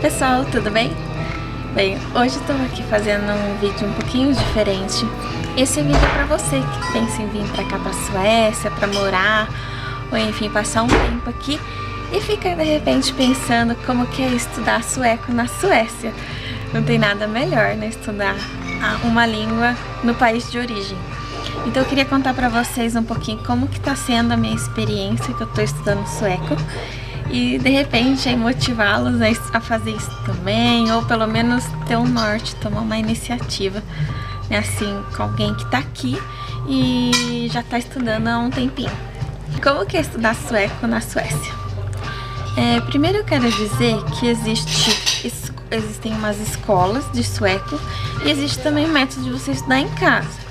pessoal, tudo bem? Bem, hoje estou aqui fazendo um vídeo um pouquinho diferente. Esse vídeo é para você que pensa em vir para cá, para Suécia, para morar, ou enfim, passar um tempo aqui e fica de repente pensando como que é estudar sueco na Suécia. Não tem nada melhor, né, estudar uma língua no país de origem. Então eu queria contar para vocês um pouquinho como que tá sendo a minha experiência que eu tô estudando sueco e de repente aí motivá-los a fazer isso também, ou pelo menos ter um norte, tomar uma iniciativa, né, assim, com alguém que tá aqui e já tá estudando há um tempinho. Como que é estudar sueco na Suécia? Primeiro eu quero dizer que existem umas escolas de sueco e existe também o método de você estudar em casa.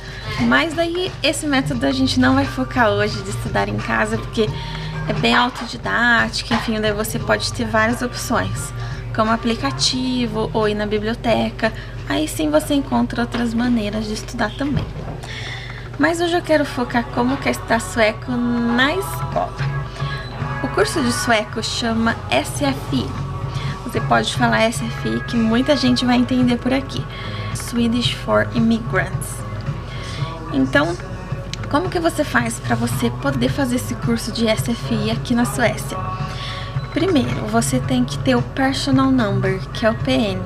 Mas daí esse método a gente não vai focar hoje de estudar em casa, porque é bem autodidático, enfim, daí você pode ter várias opções, como aplicativo ou ir na biblioteca, aí sim você encontra outras maneiras de estudar também. Mas hoje eu quero focar como que é estudar sueco na escola. O curso de sueco chama SFI, você pode falar SFI que muita gente vai entender por aqui, Swedish for Immigrants. Então, como que você faz para você poder fazer esse curso de SFI aqui na Suécia? Primeiro, você tem que ter o Personal Number, que é o PN.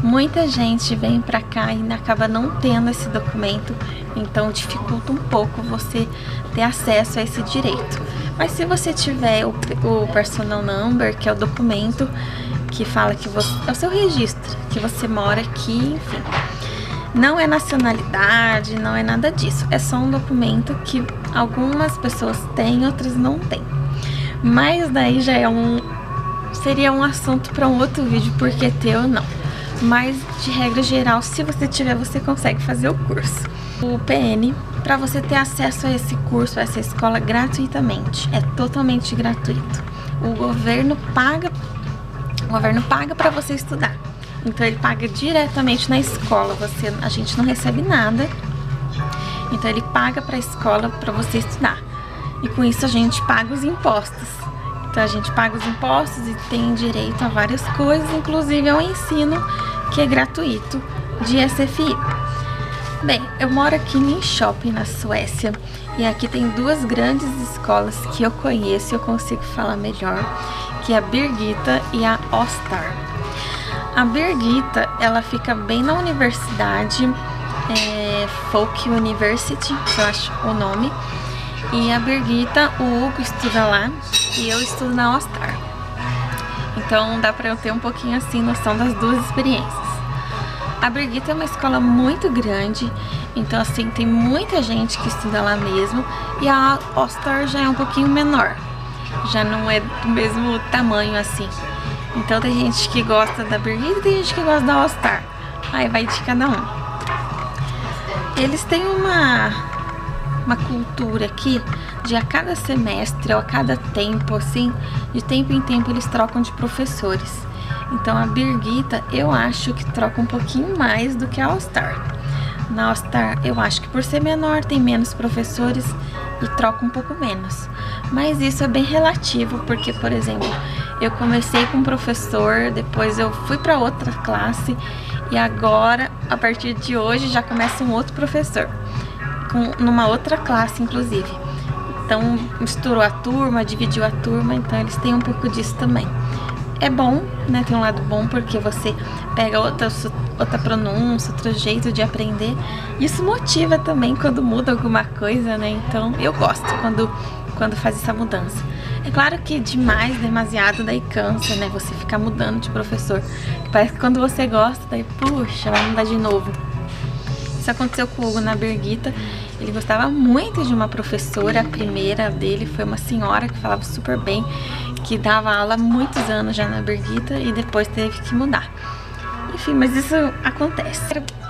Muita gente vem para cá e acaba não tendo esse documento, então dificulta um pouco você ter acesso a esse direito. Mas se você tiver o Personal Number, que é o documento que fala que você é o seu registro, que você mora aqui, enfim. Não é nacionalidade, não é nada disso. É só um documento que algumas pessoas têm, outras não têm. Mas daí já seria um assunto para um outro vídeo, porque ter ou não. Mas de regra geral, se você tiver, você consegue fazer o curso. O PN, para você ter acesso a esse curso, a essa escola gratuitamente. É totalmente gratuito. O governo paga para você estudar. Então ele paga diretamente na escola, a gente não recebe nada. Então ele paga para a escola para você estudar. E com isso a gente paga os impostos. Então a gente paga os impostos e tem direito a várias coisas, inclusive ao ensino que é gratuito de SFI. Bem, eu moro aqui em Linköping, na Suécia, e aqui tem duas grandes escolas que eu conheço e eu consigo falar melhor, que é a Birgitta e a Östar. A Birgitta, ela fica bem na universidade, Folk University, eu acho o nome. E a Birgitta, o Hugo estuda lá e eu estudo na Östar. Então dá pra eu ter um pouquinho assim noção das duas experiências. A Birgitta é uma escola muito grande, então assim, tem muita gente que estuda lá mesmo. E a Östar já é um pouquinho menor, já não é do mesmo tamanho assim. Então tem gente que gosta da Birgitta e tem gente que gosta da Östar. Aí vai de cada um. Eles têm uma cultura aqui de a cada semestre ou a cada tempo, assim, de tempo em tempo eles trocam de professores. Então a Birgitta eu acho que troca um pouquinho mais do que a Östar. Na Östar eu acho que por ser menor tem menos professores e troca um pouco menos. Mas isso é bem relativo, porque, por exemplo, eu comecei com um professor, depois eu fui para outra classe e agora, a partir de hoje, já começa um outro professor, numa outra classe, inclusive. Então, misturou a turma, dividiu a turma, então eles têm um pouco disso também. É bom, né? Tem um lado bom porque você pega outra pronúncia, outro jeito de aprender. Isso motiva também quando muda alguma coisa, né? Então, eu gosto quando faz essa mudança. É claro que demasiado, daí cansa, né? Você ficar mudando de professor. Parece que quando você gosta, daí, puxa, vai mudar de novo. Isso aconteceu com o Hugo na Birgitta. Ele gostava muito de uma professora, a primeira dele foi uma senhora que falava super bem, que dava aula há muitos anos já na Birgitta e depois teve que mudar. Enfim, mas isso acontece,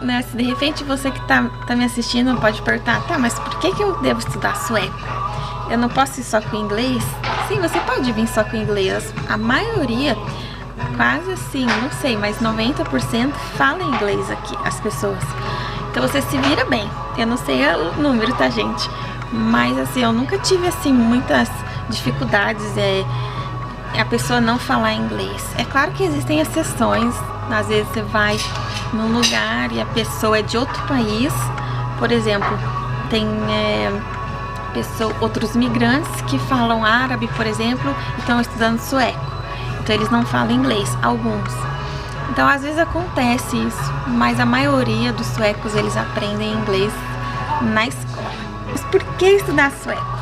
né? Se de repente você que tá me assistindo pode perguntar, tá, mas por que eu devo estudar sueco? Eu não posso ir só com inglês? Sim, você pode vir só com inglês. A maioria, quase assim, não sei, mas 90% fala inglês aqui, as pessoas. Então você se vira bem. Eu não sei o número, tá, gente? Mas assim, eu nunca tive assim muitas dificuldades a pessoa não falar inglês. É claro que existem exceções, às vezes você vai num lugar e a pessoa é de outro país, por exemplo, tem outros migrantes que falam árabe, por exemplo, e estão estudando sueco, então eles não falam inglês, alguns. Então às vezes acontece isso, mas a maioria dos suecos eles aprendem inglês na escola. Mas por que estudar sueco?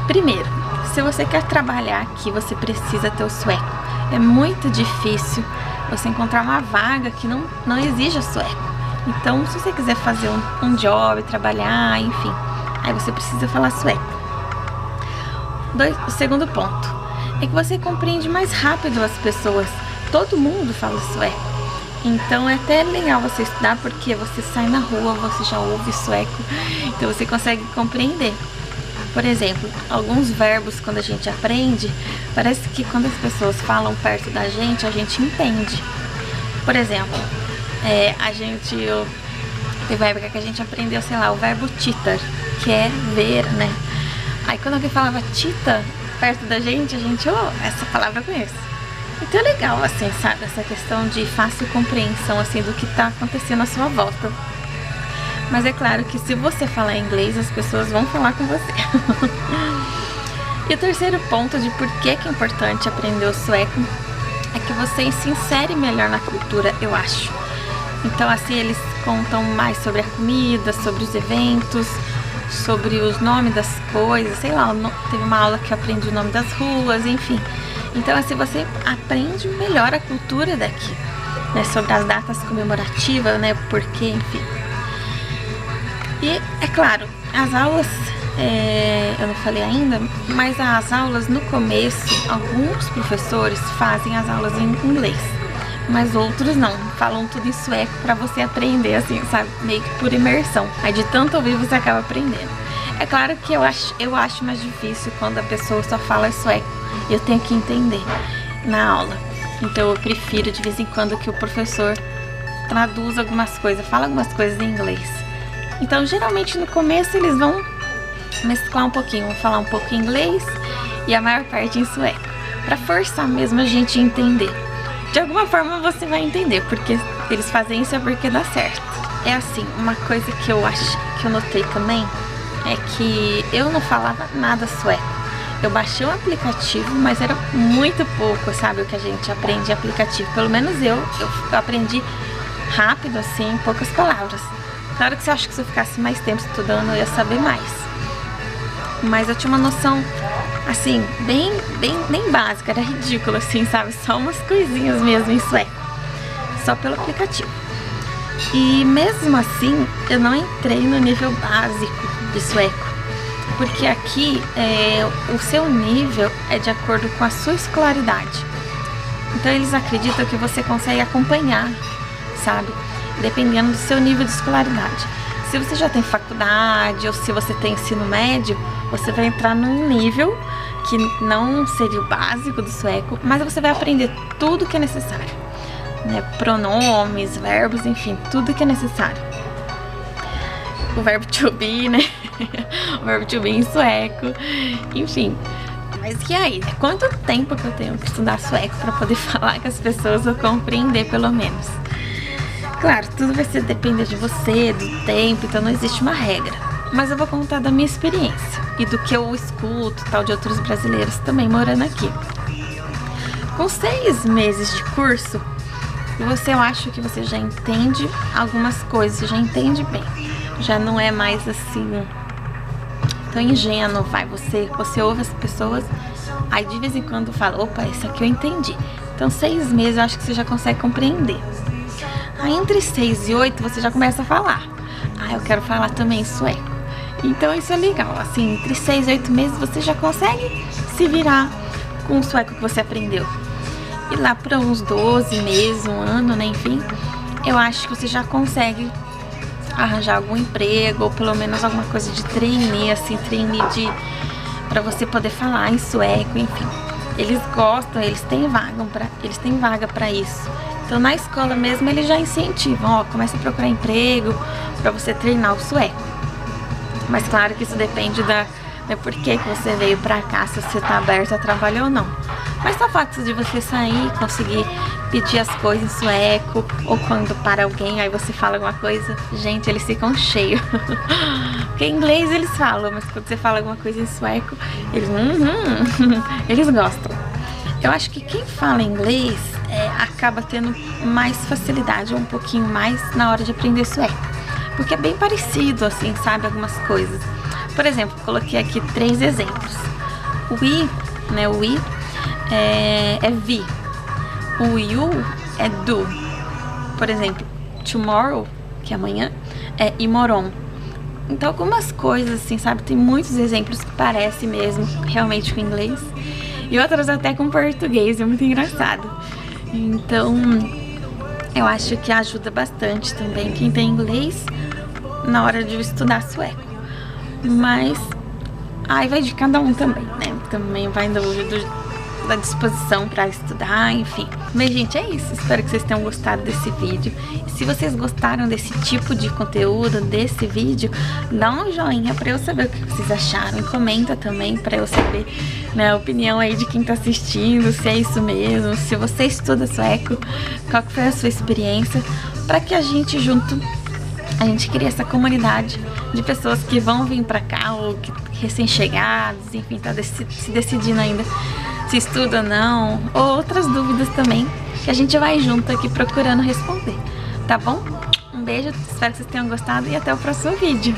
Primeiro, se você quer trabalhar aqui, você precisa ter o sueco. É muito difícil você encontrar uma vaga que não exija sueco. Então, se você quiser fazer um job, trabalhar, enfim, aí você precisa falar sueco. O segundo ponto é que você compreende mais rápido as pessoas. Todo mundo fala sueco. Então é até legal você estudar, porque você sai na rua, você já ouve sueco, então você consegue compreender. Por exemplo, alguns verbos quando a gente aprende, parece que quando as pessoas falam perto da gente, a gente entende. Por exemplo, teve uma época que a gente aprendeu, sei lá, o verbo tita, que é ver, né? Aí quando alguém falava tita perto da gente, a gente, essa palavra eu conheço. Então é legal, assim, sabe, essa questão de fácil compreensão, assim, do que tá acontecendo à sua volta. Mas é claro que se você falar inglês, as pessoas vão falar com você. E o terceiro ponto de por que é importante aprender o sueco é que você se insere melhor na cultura, eu acho. Então assim, eles contam mais sobre a comida, sobre os eventos, sobre os nomes das coisas, sei lá, teve uma aula que eu aprendi o nome das ruas, enfim. Então assim, você aprende melhor a cultura daqui, né, sobre as datas comemorativas, né, porque, enfim. E é claro, as aulas, eu não falei ainda, mas as aulas no começo, alguns professores fazem as aulas em inglês, mas outros não, falam tudo em sueco pra você aprender, assim, sabe, meio que por imersão. Aí de tanto ouvir você acaba aprendendo. É claro que eu acho mais difícil quando a pessoa só fala sueco e eu tenho que entender na aula. Então eu prefiro de vez em quando que o professor traduza algumas coisas, fala algumas coisas em inglês. Então geralmente no começo eles vão mesclar um pouquinho, vão falar um pouco em inglês e a maior parte em sueco, pra forçar mesmo a gente a entender. De alguma forma você vai entender, porque eles fazem isso é porque dá certo. É assim, uma coisa que eu notei também é que eu não falava nada sueco. Eu baixei o aplicativo, mas era muito pouco, sabe, o que a gente aprende em aplicativo. Pelo menos eu aprendi rápido, assim, em poucas palavras. Claro que se eu acho que se eu ficasse mais tempo estudando, eu ia saber mais. Mas eu tinha uma noção, assim, bem básica, era ridículo, assim, sabe? Só umas coisinhas mesmo em sueco, só pelo aplicativo. E mesmo assim, eu não entrei no nível básico de sueco, porque aqui o seu nível é de acordo com a sua escolaridade. Então eles acreditam que você consegue acompanhar, sabe? Dependendo do seu nível de escolaridade. Se você já tem faculdade ou se você tem ensino médio, você vai entrar num nível que não seria o básico do sueco, mas você vai aprender tudo que é necessário, né? Pronomes, verbos, enfim, tudo que é necessário. O verbo to be, né? O verbo to be em sueco, enfim. Mas e aí, né? Quanto tempo que eu tenho que estudar sueco para poder falar com as pessoas ou compreender pelo menos? Claro, tudo vai depender de você, do tempo, então não existe uma regra. Mas eu vou contar da minha experiência e do que eu escuto, tal, de outros brasileiros também morando aqui. Com 6 meses de curso, eu acho que você já entende algumas coisas, você já entende bem. Já não é mais assim tão ingênuo, você ouve as pessoas, aí de vez em quando fala, opa, isso aqui eu entendi. Então 6 meses eu acho que você já consegue compreender. Aí entre 6 e 8 você já começa a falar. Eu quero falar também sueco. Então isso é legal, assim, entre 6 e 8 meses você já consegue se virar com o sueco que você aprendeu. E lá para uns 12 meses, um ano, né, enfim, eu acho que você já consegue arranjar algum emprego ou pelo menos alguma coisa de trainee, assim, para você poder falar em sueco, enfim. Eles gostam, eles têm vaga para isso. Então na escola mesmo eles já incentivam, começa a procurar emprego para você treinar o sueco. Mas claro que isso depende da por que você veio pra cá, se você tá aberto a trabalho ou não. Mas só o fato de você sair, conseguir pedir as coisas em sueco, ou quando para alguém, aí você fala alguma coisa, gente, eles ficam cheios. Porque em inglês eles falam, mas quando você fala alguma coisa em sueco, eles, eles gostam. Eu acho que quem fala inglês acaba tendo mais facilidade, ou um pouquinho mais, na hora de aprender sueco. Porque é bem parecido, assim, sabe, algumas coisas. Por exemplo, coloquei aqui 3 exemplos. O I, né, o I é vi. O you é do. Por exemplo, tomorrow, que é amanhã, é imorgon. Então algumas coisas assim, sabe, tem muitos exemplos que parecem mesmo realmente com inglês e outras até com português, é muito engraçado. Então eu acho que ajuda bastante também quem tem inglês na hora de estudar sueco. Mas aí vai de cada um também, né? Também vai da disposição para estudar, enfim. Mas, gente, é isso. Espero que vocês tenham gostado desse vídeo. E se vocês gostaram desse tipo de conteúdo, desse vídeo, dá um joinha para eu saber o que vocês acharam. E comenta também para eu saber, né, a opinião aí de quem tá assistindo, se é isso mesmo, se você estuda sueco, qual que foi a sua experiência, para que a gente junto, a gente crie essa comunidade de pessoas que vão vir pra cá, ou que recém-chegados, enfim, tá se decidindo ainda se estuda ou não, ou outras dúvidas também, que a gente vai junto aqui procurando responder, tá bom? Um beijo, espero que vocês tenham gostado e até o próximo vídeo.